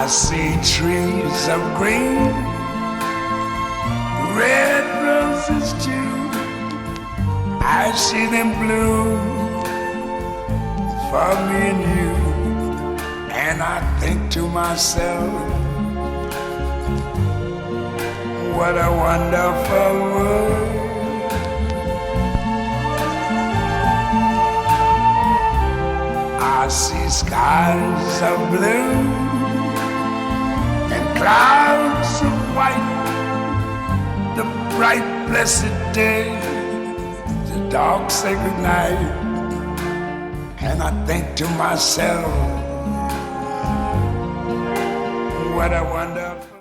I see trees of green, red roses too. I see them bloom for me and you. And I think to myself, what a wonderful world. I see skies of blue and clouds of white, the bright blessed day, the dark sacred night. And I think to myself, what a wonderful